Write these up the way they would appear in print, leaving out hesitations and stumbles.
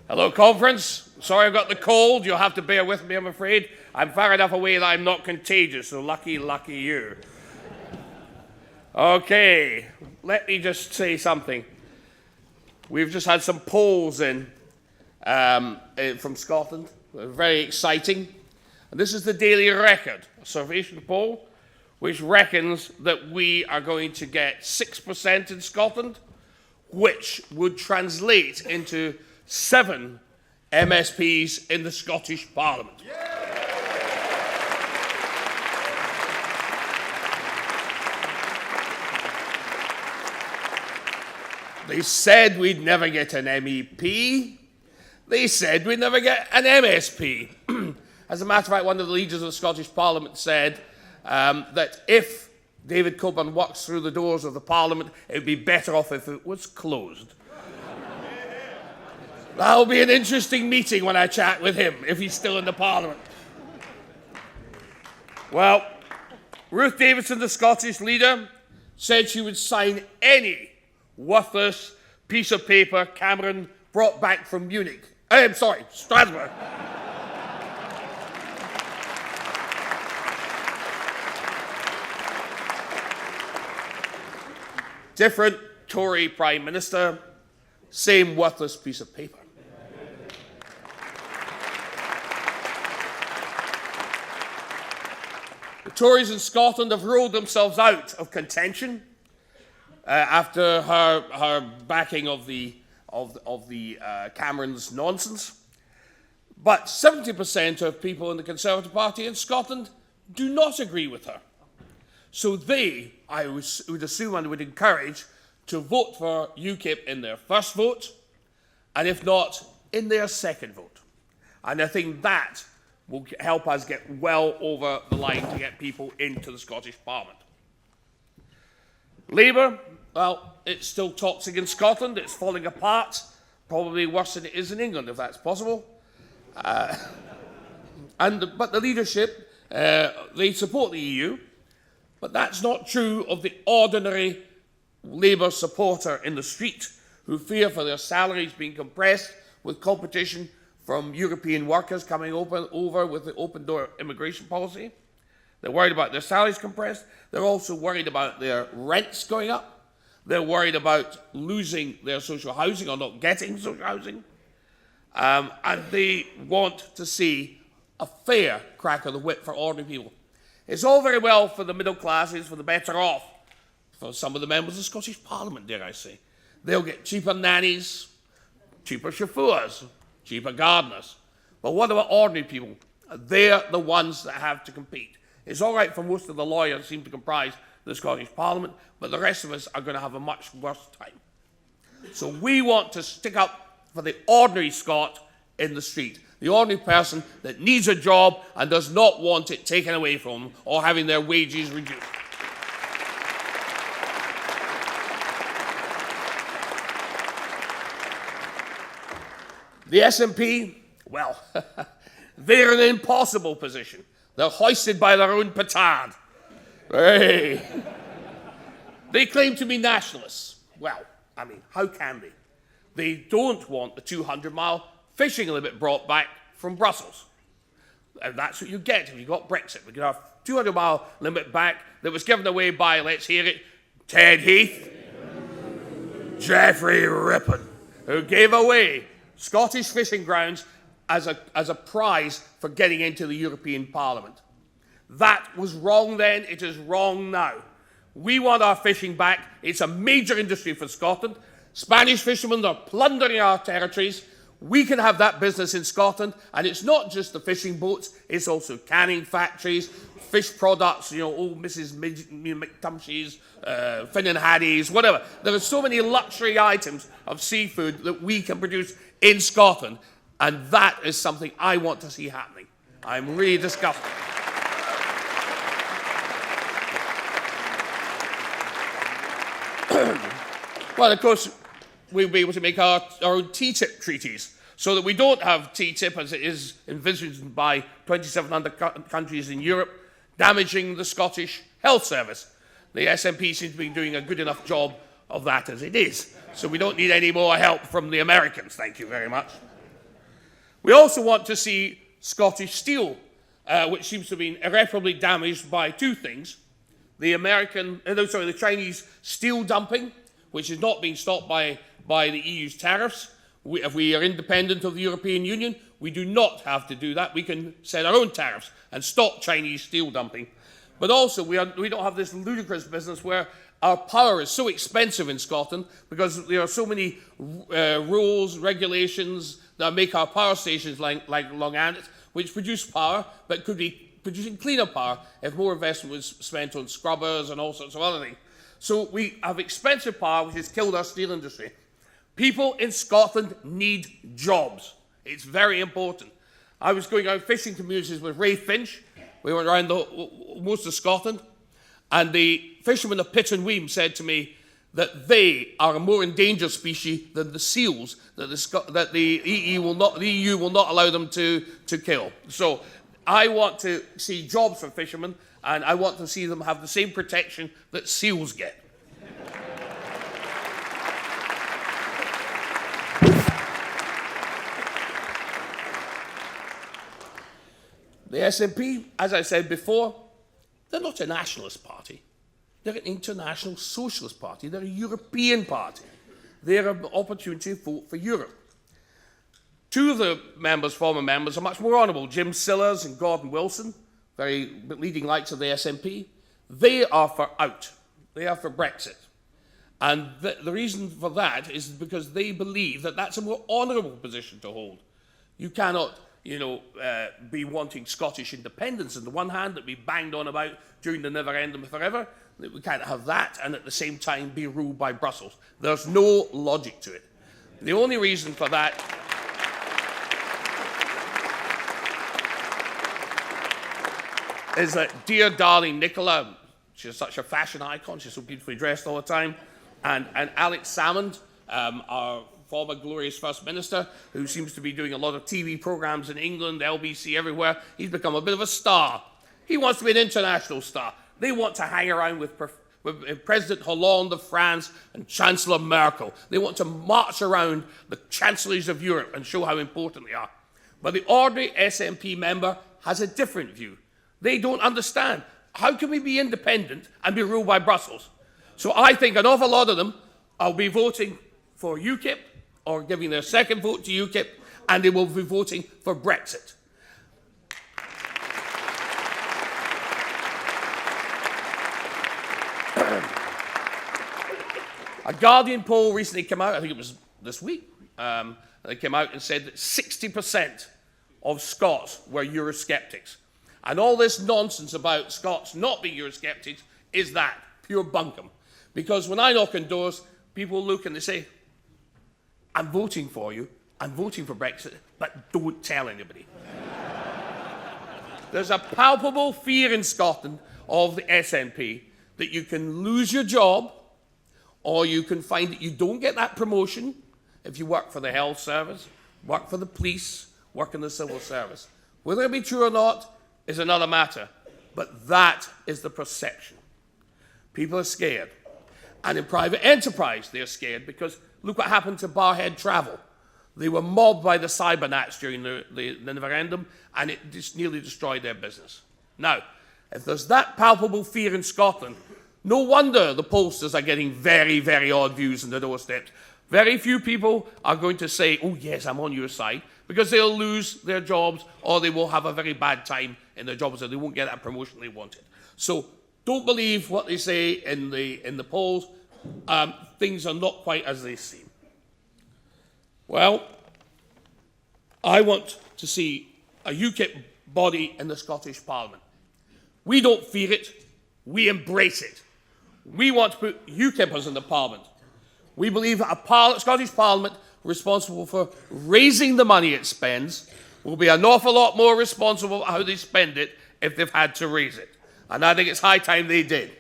Hello, conference. Sorry I've got the cold. You'll have to bear with me, I'm afraid. I'm far enough away that I'm not contagious, so lucky you. Okay, let me just say something. We've just had some polls in from Scotland. They're very exciting. And this is the Daily Record, a Survation poll, which reckons that we are going to get 6% in Scotland, which would translate into 7 MSPs in the Scottish Parliament. They said we'd never get an MEP. They said we'd never get an MSP. As a matter of fact, one of the leaders of the Scottish Parliament said that if David Coburn walks through the doors of the Parliament, it would be better off if it was closed. That'll be an interesting meeting when I chat with him, if he's still in the Parliament. Well, Ruth Davidson, the Scottish leader, said she would sign any worthless piece of paper Cameron brought back from Munich. Strasbourg. Different Tory Prime Minister, same worthless piece of paper. The Tories in Scotland have rolled themselves out of contention after her backing of the Cameron's nonsense. But 70% of people in the Conservative Party in Scotland do not agree with her. So they, I would assume and would encourage, to vote for UKIP in their first vote, and if not, in their second vote. And I think that will help us get well over the line to get people into the Scottish Parliament. Labour, well, it's still toxic in Scotland. It's falling apart, probably worse than it is in England, if that's possible. But the leadership, they support the EU, but that's not true of the ordinary Labour supporter in the street who fear for their salaries being compressed with competition from European workers coming over with the open door immigration policy. They're worried about their salaries compressed. They're also worried about their rents going up. They're worried about losing their social housing or not getting social housing. And they want to see a fair crack of the whip for ordinary people. It's all very well for the middle classes, for the better off, for some of the members of the Scottish Parliament, dare I say. They'll get cheaper nannies, cheaper chauffeurs, cheaper gardeners. But what about ordinary people? They're the ones that have to compete. It's all right for most of the lawyers seem to comprise the Scottish Parliament, but the rest of us are going to have a much worse time. So we want to stick up for the ordinary Scot in the street, the ordinary person that needs a job and does not want it taken away from them or having their wages reduced. The SNP, well, they're in an impossible position. They're hoisted by their own petard. Hey. They claim to be nationalists. Well, I mean, how can they? They don't want the 200-mile fishing limit brought back from Brussels. And that's what you get if you got Brexit. We get our 200-mile limit back that was given away by, let's hear it, Ted Heath, Geoffrey Rippon, who gave away Scottish fishing grounds as a prize for getting into the European Parliament. That was wrong then, it is wrong now. We want our fishing back. It's a major industry for Scotland. Spanish fishermen are plundering our territories. We can have that business in Scotland, and it's not just the fishing boats, it's also canning factories, fish products, old Mrs. McTumshe's, Finn and Haddie's, whatever. There are so many luxury items of seafood that we can produce in Scotland, and that is something I want to see happening. I'm really disgusted. Well, of course, we'll be able to make our own TTIP treaties so that we don't have TTIP as it is envisaged by 27 other countries in Europe, damaging the Scottish health service. The SNP seems to be doing a good enough job of that as it is. So we don't need any more help from the Americans, thank you very much. We also want to see Scottish steel, which seems to have been irreparably damaged by two things. The Chinese steel dumping, which is not being stopped by the EU's tariffs. If we are independent of the European Union, we do not have to do that. We can set our own tariffs and stop Chinese steel dumping. But also, we don't have this ludicrous business where our power is so expensive in Scotland because there are so many rules, regulations that make our power stations like Llandudno, which produce power, but could be producing cleaner power if more investment was spent on scrubbers and all sorts of other things. So we have expensive power, which has killed our steel industry. People in Scotland need jobs. It's very important. I was going out fishing communities with Ray Finch. We went around most of Scotland, and the fishermen of Pitt and Weem said to me that they are a more endangered species than the seals that the EU will not allow them to kill. So I want to see jobs for fishermen, and I want to see them have the same protection that seals get. The SNP, as I said before, they're not a nationalist party. They're an international socialist party. They're a European party. They're an opportunity to vote for Europe. Two of the former members, are much more honourable. Jim Sillars and Gordon Wilson, very leading lights of the SNP. They are for out. They are for Brexit. And the reason for that is because they believe that that's a more honourable position to hold. You cannot be wanting Scottish independence on the one hand that we banged on about during the referendum forever. We can't have that and at the same time be ruled by Brussels. There's no logic to it. The only reason for that is that dear darling Nicola, she's such a fashion icon, she's so beautifully dressed all the time, and Alex Salmond, our former glorious First Minister, who seems to be doing a lot of TV programmes in England, LBC, everywhere. He's become a bit of a star. He wants to be an international star. They want to hang around with President Hollande of France and Chancellor Merkel. They want to march around the chancellors of Europe and show how important they are. But the ordinary SNP member has a different view. They don't understand. How can we be independent and be ruled by Brussels? So I think an awful lot of them will be voting for UKIP or giving their second vote to UKIP, and they will be voting for Brexit. A Guardian poll recently came out, I think it was this week, they came out and said that 60% of Scots were Eurosceptics. And all this nonsense about Scots not being Eurosceptics is that, pure bunkum. Because when I knock on doors, people look and they say, I'm voting for you, I'm voting for Brexit, but don't tell anybody. There's a palpable fear in Scotland of the SNP that you can lose your job, or you can find that you don't get that promotion if you work for the health service, work for the police, work in the civil service. Whether it be true or not is another matter, but that is the perception. People are scared. And in private enterprise, they're scared because look what happened to Barhead Travel. They were mobbed by the cybernats during the referendum, and it just nearly destroyed their business. Now, if there's that palpable fear in Scotland, no wonder the pollsters are getting very, very odd views on the doorsteps. Very few people are going to say, oh yes, I'm on your side, because they'll lose their jobs or they will have a very bad time in their jobs or they won't get that promotion they wanted. So don't believe what they say in the polls. Things are not quite as they seem. Well, I want to see a UKIP body in the Scottish Parliament. We don't fear it, we embrace it. We want to put UKIPers in the Parliament. We believe that a Scottish Parliament responsible for raising the money it spends will be an awful lot more responsible for how they spend it if they've had to raise it. And I think it's high time they did.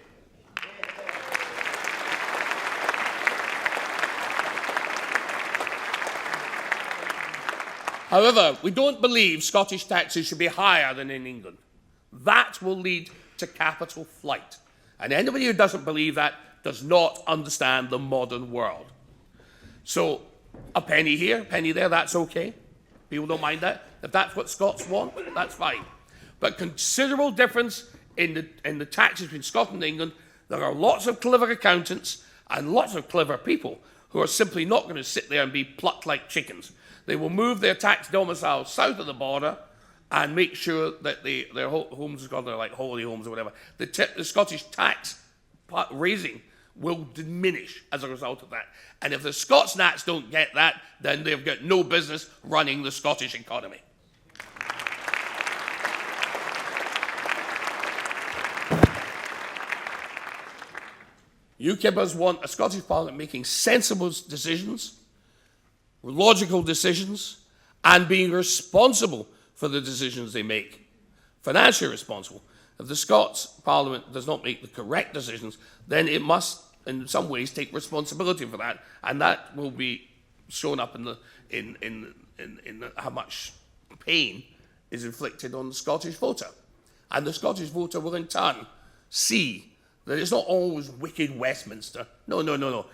However, we don't believe Scottish taxes should be higher than in England. That will lead to capital flight. And anybody who doesn't believe that does not understand the modern world. So a penny here, a penny there, that's okay. People don't mind that. If that's what Scots want, that's fine. But considerable difference in the taxes between Scotland and England. There are lots of clever accountants and lots of clever people who are simply not going to sit there and be plucked like chickens. They will move their tax domicile south of the border and make sure that their homes are like holiday homes or whatever. The Scottish tax raising will diminish as a result of that. And if the Scots Nats don't get that, then they've got no business running the Scottish economy. UKIPers want a Scottish Parliament making sensible decisions, logical decisions, and being responsible for the decisions they make, financially responsible. If the Scots Parliament does not make the correct decisions, then it must, in some ways, take responsibility for that, and that will be shown up in how much pain is inflicted on the Scottish voter. And the Scottish voter will in turn see that it's not always wicked Westminster. No.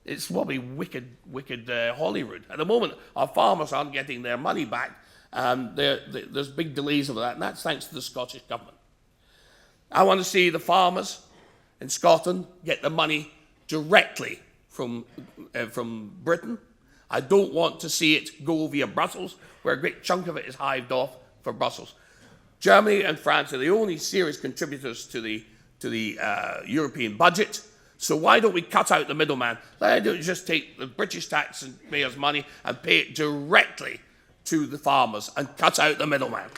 It's probably wicked Holyrood. At the moment, our farmers aren't getting their money back. There's big delays over that, and that's thanks to the Scottish government. I want to see the farmers in Scotland get the money directly from Britain. I don't want to see it go via Brussels, where a great chunk of it is hived off for Brussels. Germany and France are the only serious contributors to the European budget. So why don't we cut out the middleman? Why don't we just take the British taxpayers' money and pay it directly to the farmers and cut out the middleman?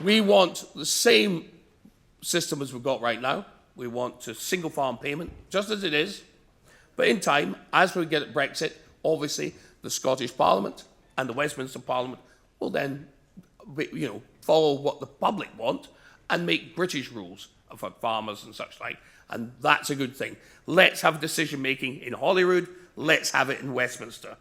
We want the same system as we've got right now. We want a single farm payment, just as it is. But in time, as we get at Brexit, obviously the Scottish Parliament and the Westminster Parliament will then, follow what the public want and make British rules for farmers and such like. And that's a good thing. Let's have decision-making in Holyrood. Let's have it in Westminster.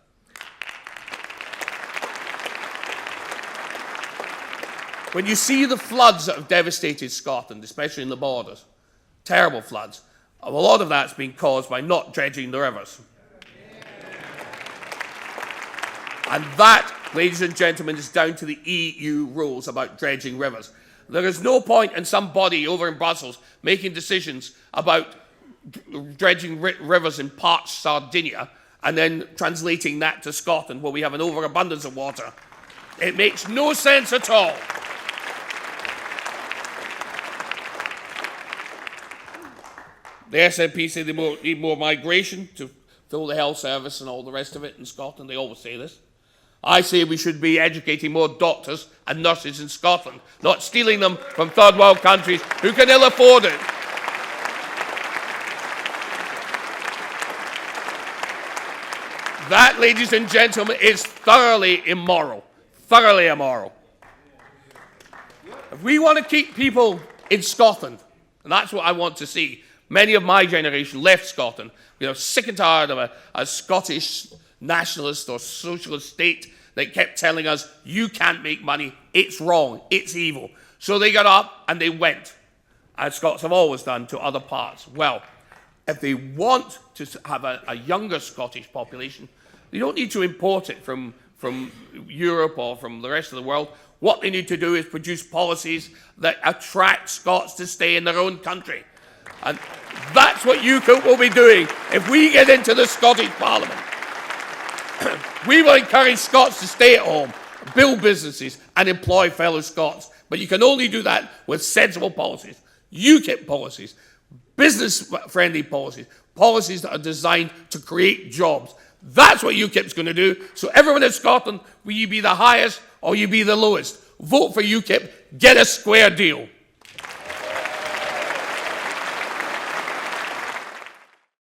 When you see the floods that have devastated Scotland, especially in the borders, terrible floods, a lot of that's been caused by not dredging the rivers. And that, ladies and gentlemen, is down to the EU rules about dredging rivers. There is no point in some body over in Brussels making decisions about dredging rivers in parched Sardinia and then translating that to Scotland where we have an overabundance of water. It makes no sense at all. The SNP say they need more migration to fill the health service and all the rest of it in Scotland. They always say this. I say we should be educating more doctors and nurses in Scotland, not stealing them from third world countries who can ill afford it. That, ladies and gentlemen, is thoroughly immoral. Thoroughly immoral. If we want to keep people in Scotland, and that's what I want to see, many of my generation left Scotland. We are sick and tired of a Scottish nationalist or socialist state that kept telling us, you can't make money, it's wrong, it's evil. So they got up and they went, as Scots have always done, to other parts. Well, if they want to have a younger Scottish population, they don't need to import it from Europe or from the rest of the world. What they need to do is produce policies that attract Scots to stay in their own country. And that's what UKIP will be doing if we get into the Scottish Parliament. We will encourage Scots to stay at home, build businesses, and employ fellow Scots. But you can only do that with sensible policies, UKIP policies, business-friendly policies, policies that are designed to create jobs. That's what UKIP's going to do. So everyone in Scotland, will you be the highest or you be the lowest? Vote for UKIP. Get a square deal.